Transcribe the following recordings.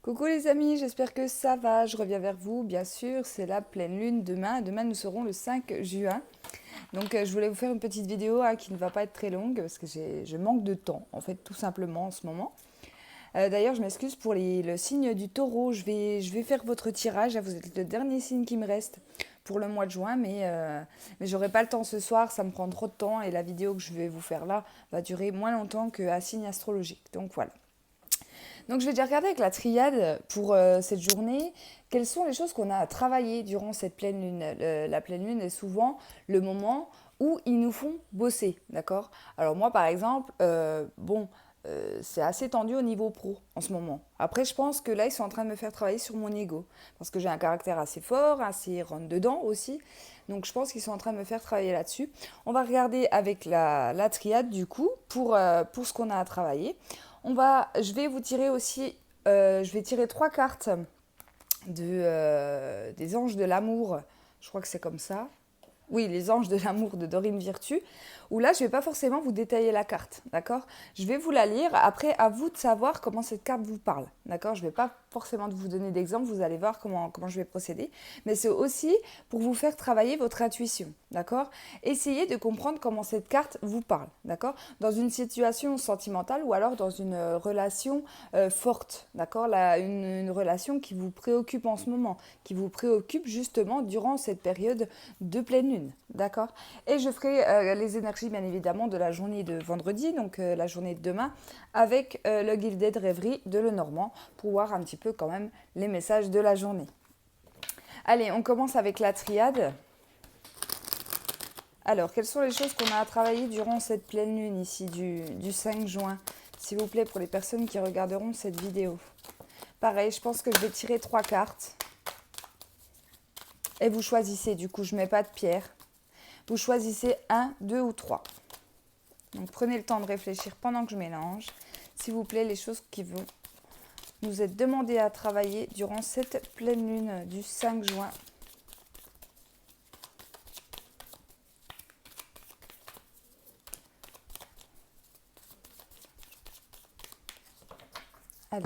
Coucou les amis, j'espère que ça va. Je reviens vers vous, bien sûr, c'est la pleine lune demain. Demain, nous serons le 5 juin. Donc, je voulais vous faire une petite vidéo qui ne va pas être très longue parce que je manque de temps, en fait, tout simplement en ce moment. D'ailleurs, je m'excuse pour le signe du taureau. Je vais faire votre tirage. Vous êtes le dernier signe qui me reste pour le mois de juin, mais j'aurai pas le temps ce soir. Ça me prend trop de temps et la vidéo que je vais vous faire là va durer moins longtemps qu'un signe astrologique. Donc, voilà. Donc je vais déjà regarder avec la triade pour cette journée, quelles sont les choses qu'on a à travailler durant cette pleine lune. La pleine lune est souvent le moment où ils nous font bosser, d'accord? Alors moi par exemple, c'est assez tendu au niveau pro en ce moment. Après je pense que là ils sont en train de me faire travailler sur mon ego, parce que j'ai un caractère assez fort, assez rentre dedans aussi. Donc je pense qu'ils sont en train de me faire travailler là-dessus. On va regarder avec la triade du coup pour ce qu'on a à travailler. Je vais vous tirer aussi, je vais tirer 3 cartes des anges de l'amour. Je crois que c'est comme ça. Oui, les anges de l'amour de Dorine Virtue, où là, je ne vais pas forcément vous détailler la carte, d'accord? Je vais vous la lire, après, à vous de savoir comment cette carte vous parle, d'accord? Je ne vais pas forcément vous donner d'exemple, vous allez voir comment je vais procéder, mais c'est aussi pour vous faire travailler votre intuition, d'accord? Essayez de comprendre comment cette carte vous parle, d'accord? Dans une situation sentimentale ou alors dans une relation forte, d'accord? Une relation qui vous préoccupe en ce moment, qui vous préoccupe justement durant cette période de pleine lune, d'accord? Et je ferai les énergies bien évidemment de la journée de vendredi, donc la journée de demain, avec le Gilded Rêverie de Lenormand pour voir un petit peu quand même les messages de la journée. Allez, on commence avec la triade. Alors, quelles sont les choses qu'on a à travailler durant cette pleine lune ici du 5 juin, s'il vous plaît, pour les personnes qui regarderont cette vidéo? Pareil, je pense que je vais tirer 3 cartes. Et vous choisissez, du coup, je ne mets pas de pierre. Vous choisissez 1, 2 ou 3. Donc prenez le temps de réfléchir pendant que je mélange. S'il vous plaît, les choses qui vont nous être demandées à travailler durant cette pleine lune du 5 juin. Allez,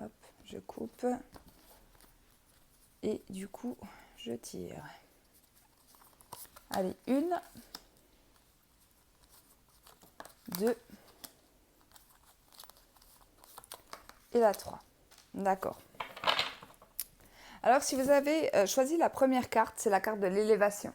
hop, je coupe. Et du coup, je tire. Allez, 1, 2 et la 3. D'accord. Alors, si vous avez choisi la première carte, c'est la carte de l'élévation.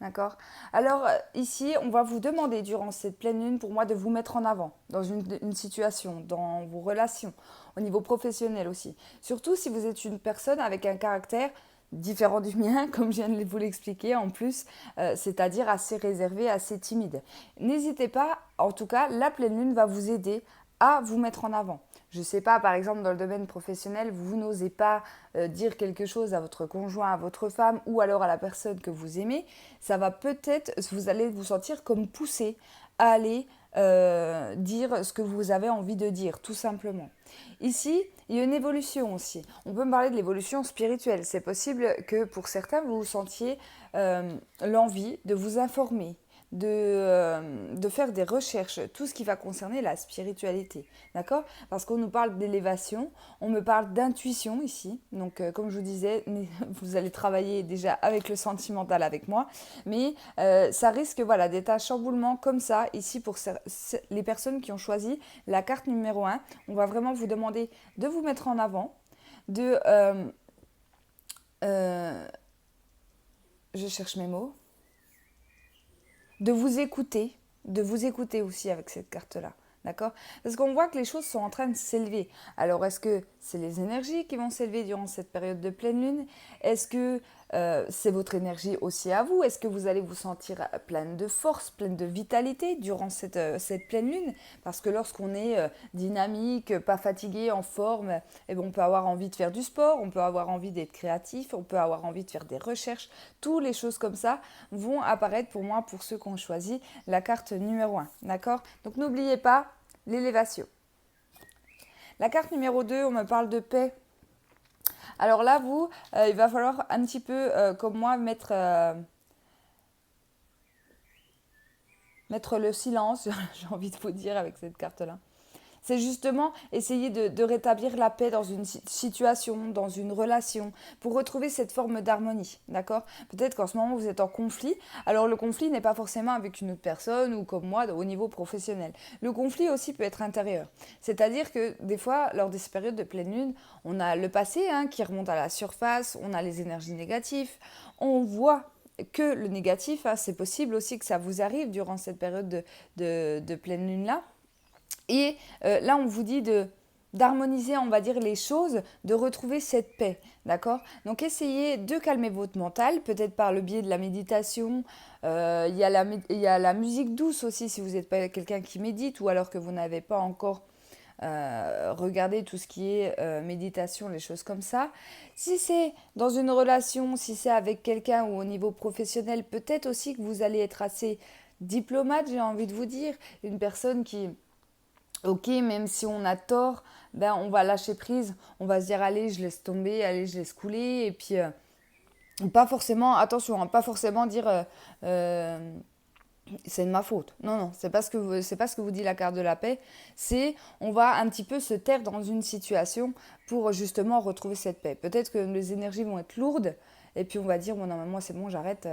D'accord? Alors, ici, on va vous demander durant cette pleine lune, pour moi, de vous mettre en avant dans une situation, dans vos relations, au niveau professionnel aussi. Surtout si vous êtes une personne avec un caractère différent du mien, comme je viens de vous l'expliquer en plus, c'est-à-dire assez réservé, assez timide. N'hésitez pas, en tout cas, la pleine lune va vous aider à vous mettre en avant. Je ne sais pas, par exemple, dans le domaine professionnel, vous n'osez pas dire quelque chose à votre conjoint, à votre femme ou alors à la personne que vous aimez, ça va peut-être, vous allez vous sentir comme poussé à aller dire ce que vous avez envie de dire, tout simplement. Ici, il y a une évolution aussi. On peut me parler de l'évolution spirituelle. C'est possible que pour certains, vous sentiez l'envie de vous informer, de faire des recherches, tout ce qui va concerner la spiritualité, d'accord? Parce qu'on nous parle d'élévation, on me parle d'intuition ici, donc comme je vous disais, vous allez travailler déjà avec le sentimental avec moi, mais ça risque voilà, d'être un chamboulement comme ça, ici pour les personnes qui ont choisi la carte numéro 1, on va vraiment vous demander de vous mettre en avant, de... je cherche mes mots de vous écouter aussi avec cette carte-là. D'accord? Parce qu'on voit que les choses sont en train de s'élever. Alors, est-ce que c'est les énergies qui vont s'élever durant cette période de pleine lune? Est-ce que c'est votre énergie aussi à vous? Est-ce que vous allez vous sentir pleine de force, pleine de vitalité durant cette pleine lune? Parce que lorsqu'on est dynamique, pas fatigué, en forme, eh ben, on peut avoir envie de faire du sport, on peut avoir envie d'être créatif, on peut avoir envie de faire des recherches. Toutes les choses comme ça vont apparaître pour moi, pour ceux qui ont choisi la carte numéro 1. D'accord? Donc n'oubliez pas l'élévation. La carte numéro 2, on me parle de paix. Alors là, il va falloir un petit peu, comme moi, mettre le silence, j'ai envie de vous dire avec cette carte-là. C'est justement essayer de rétablir la paix dans une situation, dans une relation, pour retrouver cette forme d'harmonie, d'accord? Peut-être qu'en ce moment, vous êtes en conflit. Alors, le conflit n'est pas forcément avec une autre personne ou comme moi, au niveau professionnel. Le conflit aussi peut être intérieur. C'est-à-dire que des fois, lors de ces périodes de pleine lune, on a le passé qui remonte à la surface, on a les énergies négatives, on voit que le négatif, c'est possible aussi que ça vous arrive durant cette période de pleine lune-là. Et là, on vous dit d'harmoniser, on va dire, les choses, de retrouver cette paix, d'accord? Donc, essayez de calmer votre mental, peut-être par le biais de la méditation. Il y a la musique douce aussi, si vous n'êtes pas quelqu'un qui médite, ou alors que vous n'avez pas encore regardé tout ce qui est méditation, les choses comme ça. Si c'est dans une relation, si c'est avec quelqu'un ou au niveau professionnel, peut-être aussi que vous allez être assez diplomate, j'ai envie de vous dire, une personne qui... Ok, même si on a tort, ben on va lâcher prise, on va se dire allez, je laisse tomber, allez, je laisse couler, et puis pas forcément, attention, pas forcément dire c'est de ma faute. Non, non, c'est pas ce que vous dit la carte de la paix. C'est on va un petit peu se taire dans une situation pour justement retrouver cette paix. Peut-être que les énergies vont être lourdes, et puis on va dire bon non, moi c'est bon, j'arrête,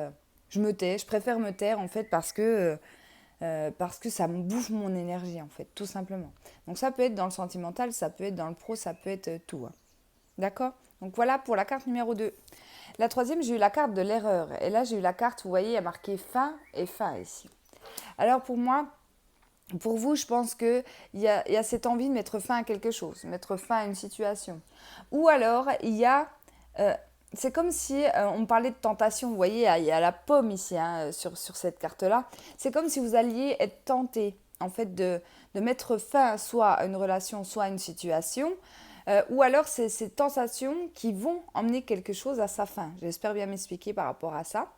je me tais, je préfère me taire en fait parce que ça me bouffe mon énergie, en fait, tout simplement. Donc ça peut être dans le sentimental, ça peut être dans le pro, ça peut être tout. D'accord? Donc voilà pour la carte numéro 2. La troisième, j'ai eu la carte de l'erreur. Et là, j'ai eu la carte, vous voyez, il y a marqué fin et fin ici. Alors pour moi, pour vous, je pense qu'il y a cette envie de mettre fin à quelque chose, mettre fin à une situation. Ou alors, il y a... c'est comme si on parlait de tentation, vous voyez, il y a la pomme ici sur cette carte-là. C'est comme si vous alliez être tenté en fait de mettre fin soit à une relation, soit à une situation. Ou alors c'est ces tentations qui vont emmener quelque chose à sa fin. J'espère bien m'expliquer par rapport à ça.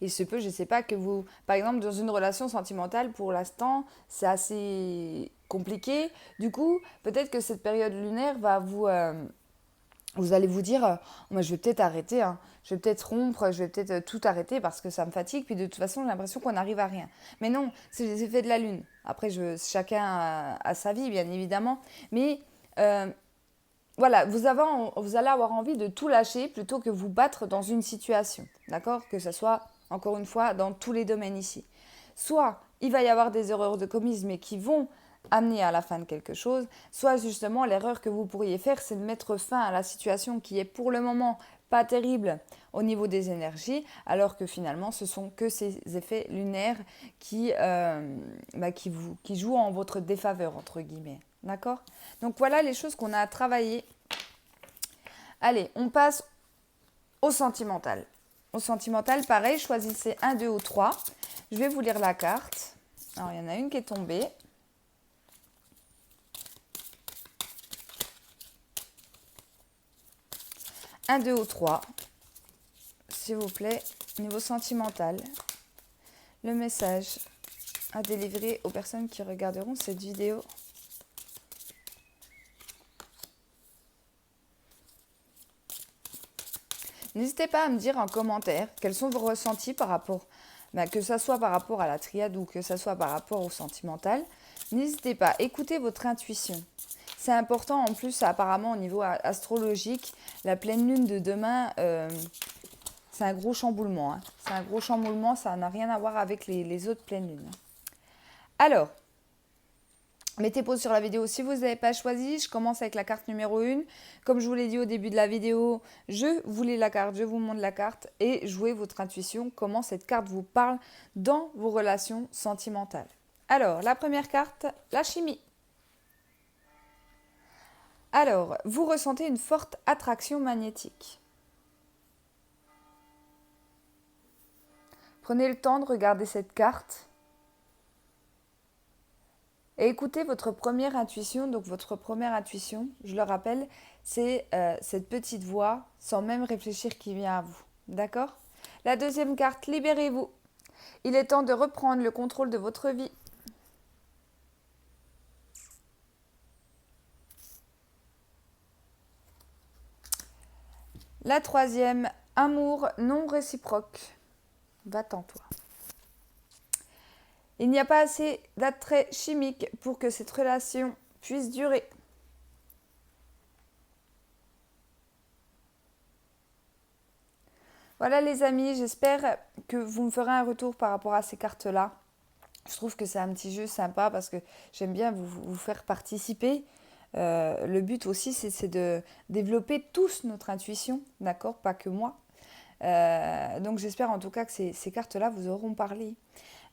Il se peut, je ne sais pas, que vous, par exemple, dans une relation sentimentale, pour l'instant, c'est assez compliqué. Du coup, peut-être que cette période lunaire va vous allez vous dire, moi, je vais peut-être arrêter, je vais peut-être rompre, je vais peut-être tout arrêter parce que ça me fatigue. Puis de toute façon, j'ai l'impression qu'on n'arrive à rien. Mais non, c'est les effets de la lune. Après, chacun a sa vie, bien évidemment. Mais voilà, vous allez avoir envie de tout lâcher plutôt que vous battre dans une situation. D'accord? Que ce soit, encore une fois, dans tous les domaines ici. Soit il va y avoir des erreurs de commises, mais qui vont amener à la fin de quelque chose, soit justement l'erreur que vous pourriez faire, c'est de mettre fin à la situation qui est pour le moment pas terrible au niveau des énergies, alors que finalement ce sont que ces effets lunaires qui jouent en votre défaveur, entre guillemets. D'accord? Donc voilà les choses qu'on a à travailler. Allez, on passe au sentimental. Au sentimental, pareil, choisissez un, deux ou trois. Je vais vous lire la carte. Alors, il y en a une qui est tombée. Un, deux ou trois. S'il vous plaît, niveau sentimental, le message à délivrer aux personnes qui regarderont cette vidéo. N'hésitez pas à me dire en commentaire quels sont vos ressentis par rapport, que ça soit par rapport à la triade ou que ça soit par rapport au sentimental. N'hésitez pas, écoutez votre intuition. C'est important en plus, apparemment au niveau astrologique, la pleine lune de demain, c'est un gros chamboulement. C'est un gros chamboulement, ça n'a rien à voir avec les autres pleines lunes. Alors, mettez pause sur la vidéo si vous n'avez pas choisi. Je commence avec la carte numéro 1. Comme je vous l'ai dit au début de la vidéo, je vous lis la carte, je vous montre la carte et jouez votre intuition, comment cette carte vous parle dans vos relations sentimentales. Alors, la première carte, la chimie. Alors, vous ressentez une forte attraction magnétique. Prenez le temps de regarder cette carte. Et écoutez votre première intuition. Donc votre première intuition, je le rappelle, c'est cette petite voix sans même réfléchir qui vient à vous. D'accord? La deuxième carte, libérez-vous. Il est temps de reprendre le contrôle de votre vie. La troisième, amour non réciproque. Va-t'en toi. Il n'y a pas assez d'attrait chimique pour que cette relation puisse durer. Voilà les amis, j'espère que vous me ferez un retour par rapport à ces cartes-là. Je trouve que c'est un petit jeu sympa parce que j'aime bien vous faire participer. Le but aussi, c'est de développer tous notre intuition, d'accord? Pas que moi. Donc j'espère en tout cas que ces cartes-là vous auront parlé.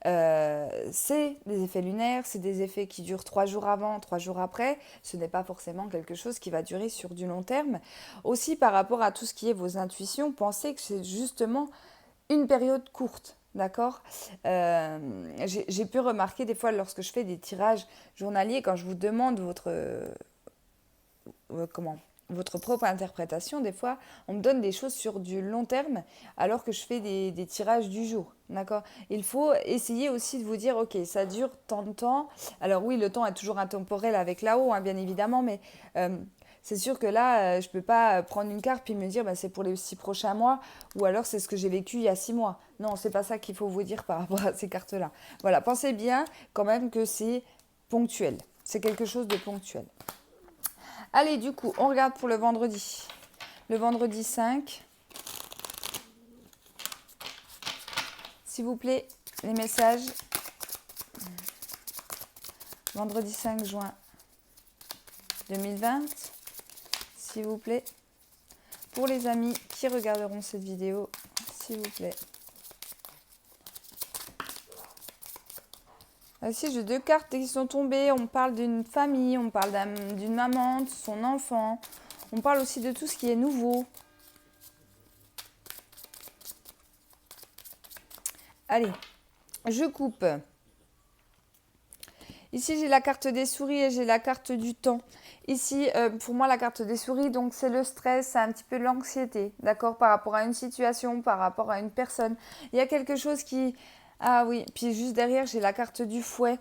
C'est des effets lunaires, c'est des effets qui durent 3 jours avant, 3 jours après. Ce n'est pas forcément quelque chose qui va durer sur du long terme. Aussi par rapport à tout ce qui est vos intuitions, pensez que c'est justement une période courte. D'accord. J'ai pu remarquer des fois lorsque je fais des tirages journaliers, quand je vous demande votre propre interprétation, des fois, on me donne des choses sur du long terme alors que je fais des tirages du jour. D'accord. Il faut essayer aussi de vous dire, ok, ça dure tant de temps. Alors oui, le temps est toujours intemporel avec là-haut, hein, bien évidemment, mais c'est sûr que là, je ne peux pas prendre une carte puis me dire, bah, c'est pour les 6 prochains mois, ou alors c'est ce que j'ai vécu il y a 6 mois. Non, c'est pas ça qu'il faut vous dire par rapport à ces cartes-là. Voilà, pensez bien quand même que c'est ponctuel. C'est quelque chose de ponctuel. Allez, du coup, on regarde pour le vendredi. Le vendredi 5. S'il vous plaît, les messages. Vendredi 5 juin 2020. S'il vous plaît. Pour les amis qui regarderont cette vidéo, s'il vous plaît. Ici, j'ai 2 cartes qui sont tombées. On parle d'une famille, on parle d'une maman, de son enfant. On parle aussi de tout ce qui est nouveau. Allez, je coupe. Ici, j'ai la carte des souris et j'ai la carte du temps. Ici, pour moi, la carte des souris, donc c'est le stress, c'est un petit peu l'anxiété, d'accord, par rapport à une situation, par rapport à une personne. Il y a quelque chose qui... Ah oui, puis juste derrière, j'ai la carte du fouet.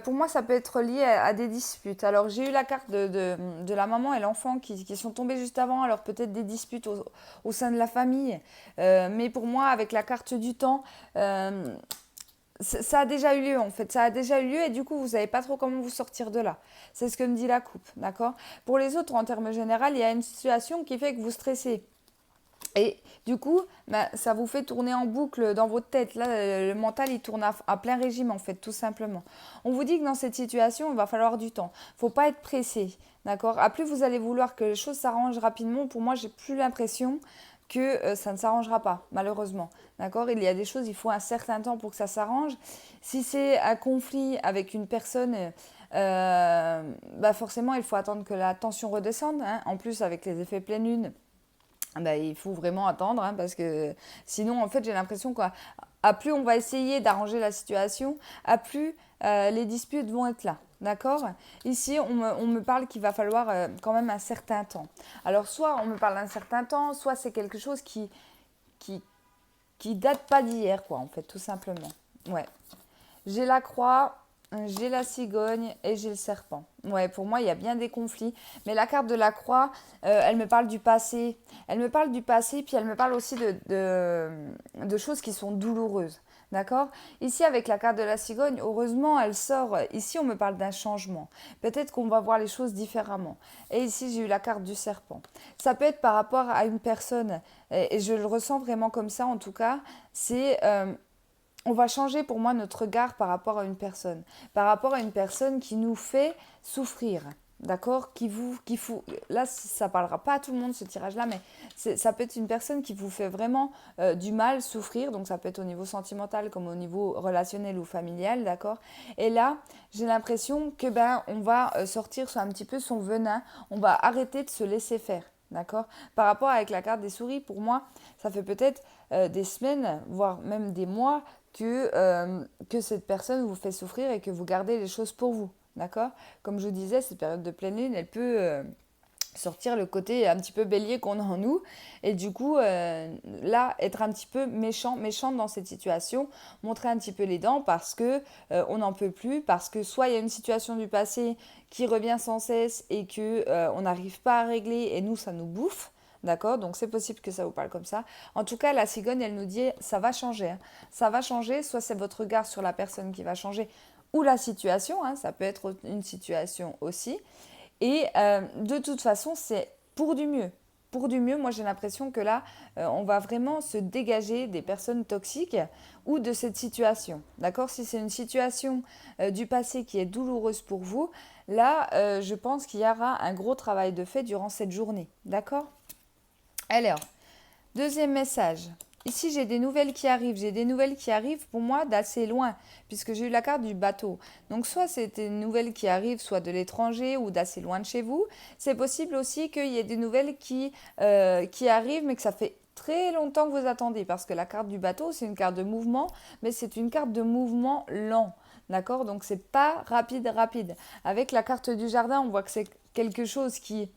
Pour moi, ça peut être lié à des disputes. Alors, j'ai eu la carte de la maman et l'enfant qui sont tombés juste avant. Alors, peut-être des disputes au sein de la famille. Mais pour moi, avec la carte du temps, ça a déjà eu lieu en fait. Ça a déjà eu lieu et du coup, vous savez pas trop comment vous sortir de là. C'est ce que me dit la coupe, d'accord? Pour les autres, en termes généraux, il y a une situation qui fait que vous stressez. Et du coup, bah, ça vous fait tourner en boucle dans votre tête. Là, le mental, il tourne à plein régime, en fait, tout simplement. On vous dit que dans cette situation, il va falloir du temps. Il ne faut pas être pressé, d'accord? À plus vous allez vouloir que les choses s'arrangent rapidement, pour moi, j'ai plus l'impression que ça ne s'arrangera pas, malheureusement. D'accord? Il y a des choses, il faut un certain temps pour que ça s'arrange. Si c'est un conflit avec une personne... bah forcément, il faut attendre que la tension redescende. Hein. En plus, avec les effets pleine lune, bah, il faut vraiment attendre hein, parce que sinon, en fait, j'ai l'impression qu'à plus on va essayer d'arranger la situation, à plus les disputes vont être là. D'accord? Ici, on me parle qu'il va falloir quand même un certain temps. Alors, soit on me parle d'un certain temps, soit c'est quelque chose qui, qui date pas d'hier, quoi, en fait, tout simplement. Ouais. J'ai la croix, j'ai la cigogne et j'ai le serpent. Ouais, pour moi, il y a bien des conflits. Mais la carte de la croix, elle me parle du passé. Elle me parle du passé, puis elle me parle aussi de choses qui sont douloureuses. D'accord? Ici, avec la carte de la cigogne, heureusement, elle sort. Ici, on me parle d'un changement. Peut-être qu'on va voir les choses différemment. Et ici, j'ai eu la carte du serpent. Ça peut être par rapport à une personne, et je le ressens vraiment comme ça, en tout cas. C'est... on va changer pour moi notre regard par rapport à une personne. Par rapport à une personne qui nous fait souffrir. D'accord? Là, ça ne parlera pas à tout le monde ce tirage-là, mais ça peut être une personne qui vous fait vraiment du mal, souffrir. Donc ça peut être au niveau sentimental comme au niveau relationnel ou familial. D'accord? Et là, j'ai l'impression que on va sortir un petit peu son venin. On va arrêter de se laisser faire. D'accord? Par rapport avec la carte des souris, pour moi, ça fait peut-être des semaines, voire même des mois, que cette personne vous fait souffrir et que vous gardez les choses pour vous. D'accord? Comme je vous disais, cette période de pleine lune, elle peut sortir le côté un petit peu bélier qu'on a en nous. Et du coup, là, être un petit peu méchante dans cette situation, montrer un petit peu les dents parce que on n'en peut plus, parce que soit il y a une situation du passé qui revient sans cesse et que on n'arrive pas à régler et nous, ça nous bouffe. D'accord? Donc c'est possible que ça vous parle comme ça. En tout cas, la cigogne, elle nous dit ça va changer. Hein. Ça va changer, soit c'est votre regard sur la personne qui va changer, ou la situation, hein, ça peut être une situation aussi. Et de toute façon, c'est pour du mieux. Pour du mieux, moi j'ai l'impression que là, on va vraiment se dégager des personnes toxiques ou de cette situation. D'accord? Si c'est une situation du passé qui est douloureuse pour vous, là, je pense qu'il y aura un gros travail de fait durant cette journée. D'accord? Alors, deuxième message. Ici, j'ai des nouvelles qui arrivent. J'ai des nouvelles qui arrivent pour moi d'assez loin, puisque j'ai eu la carte du bateau. Donc, soit c'est des nouvelles qui arrivent, soit de l'étranger ou d'assez loin de chez vous. C'est possible aussi qu'il y ait des nouvelles qui arrivent, mais que ça fait très longtemps que vous attendez, parce que la carte du bateau, c'est une carte de mouvement, mais c'est une carte de mouvement lent. D'accord? Donc, c'est pas rapide. Avec la carte du jardin, on voit que c'est quelque chose qui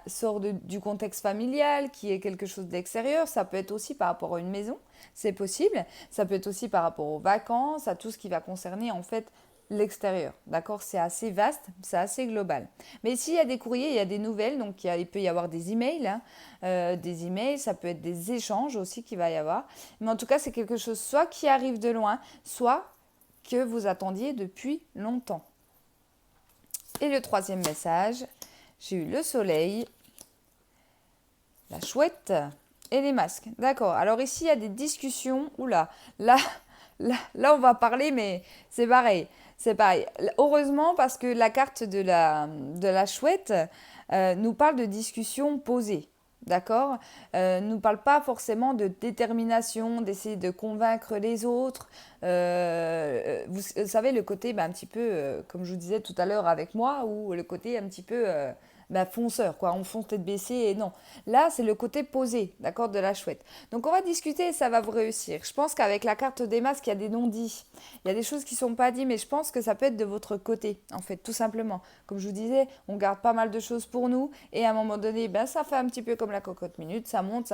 sort du contexte familial, qui est quelque chose d'extérieur. Ça peut être aussi par rapport à une maison, c'est possible. Ça peut être aussi par rapport aux vacances, à tout ce qui va concerner en fait l'extérieur. D'accord? C'est assez vaste, c'est assez global. Mais s'il y a des courriers, il y a des nouvelles, donc il peut y avoir des emails, des emails, ça peut être des échanges aussi qu'il va y avoir. Mais en tout cas, c'est quelque chose soit qui arrive de loin, soit que vous attendiez depuis longtemps. Et le troisième message, j'ai eu le soleil, la chouette et les masques. D'accord. Alors ici, il y a des discussions. Oula, là, on va parler, mais c'est pareil. C'est pareil. Heureusement, parce que la carte de la chouette nous parle de discussions posées. D'accord? Nous parle pas forcément de détermination, d'essayer de convaincre les autres. Vous savez, le côté un petit peu, comme je vous disais tout à l'heure avec moi, ou le côté un petit peu fonceur, quoi. On fonce tête baissée et non. Là, c'est le côté posé, d'accord, de la chouette. Donc, on va discuter et ça va vous réussir. Je pense qu'avec la carte des masques, il y a des non-dits. Il y a des choses qui ne sont pas dites, mais je pense que ça peut être de votre côté, en fait, tout simplement. Comme je vous disais, on garde pas mal de choses pour nous et à un moment donné, ça fait un petit peu comme la cocotte minute. Ça monte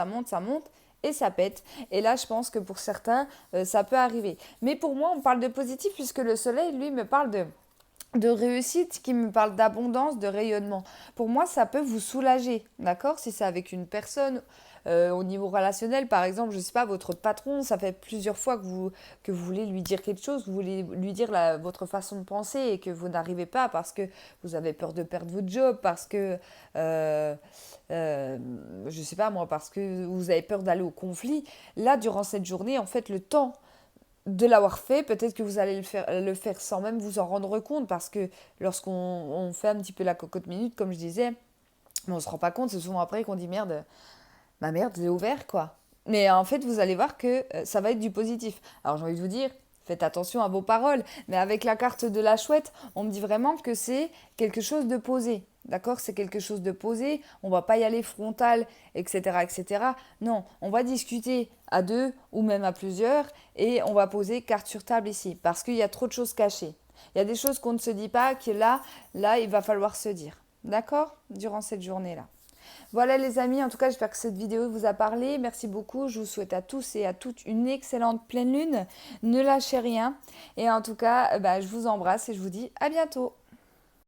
et ça pète. Et là, je pense que pour certains, ça peut arriver. Mais pour moi, on parle de positif puisque le soleil, lui, me parle de réussite, qui me parle d'abondance, de rayonnement. Pour moi, ça peut vous soulager, d'accord? Si c'est avec une personne, au niveau relationnel, par exemple, je ne sais pas, votre patron, ça fait plusieurs fois que vous voulez lui dire quelque chose, vous voulez lui dire votre façon de penser et que vous n'arrivez pas parce que vous avez peur de perdre votre job, parce que, je ne sais pas moi, parce que vous avez peur d'aller au conflit. Là, durant cette journée, en fait, le temps de l'avoir fait, peut-être que vous allez le faire sans même vous en rendre compte, parce que lorsqu'on fait un petit peu la cocotte minute, comme je disais, mais on se rend pas compte, c'est souvent après qu'on dit merde, merde, j'ai ouvert quoi. Mais en fait, vous allez voir que ça va être du positif. Alors j'ai envie de vous dire, faites attention à vos paroles, mais avec la carte de la chouette, on me dit vraiment que c'est quelque chose de posé. D'accord? C'est quelque chose de posé, on va pas y aller frontal, etc., etc. Non, on va discuter à deux ou même à plusieurs et on va poser carte sur table ici parce qu'il y a trop de choses cachées. Il y a des choses qu'on ne se dit pas que là, il va falloir se dire. D'accord? Durant cette journée-là. Voilà les amis, en tout cas j'espère que cette vidéo vous a parlé. Merci beaucoup, je vous souhaite à tous et à toutes une excellente pleine lune. Ne lâchez rien et en tout cas je vous embrasse et je vous dis à bientôt.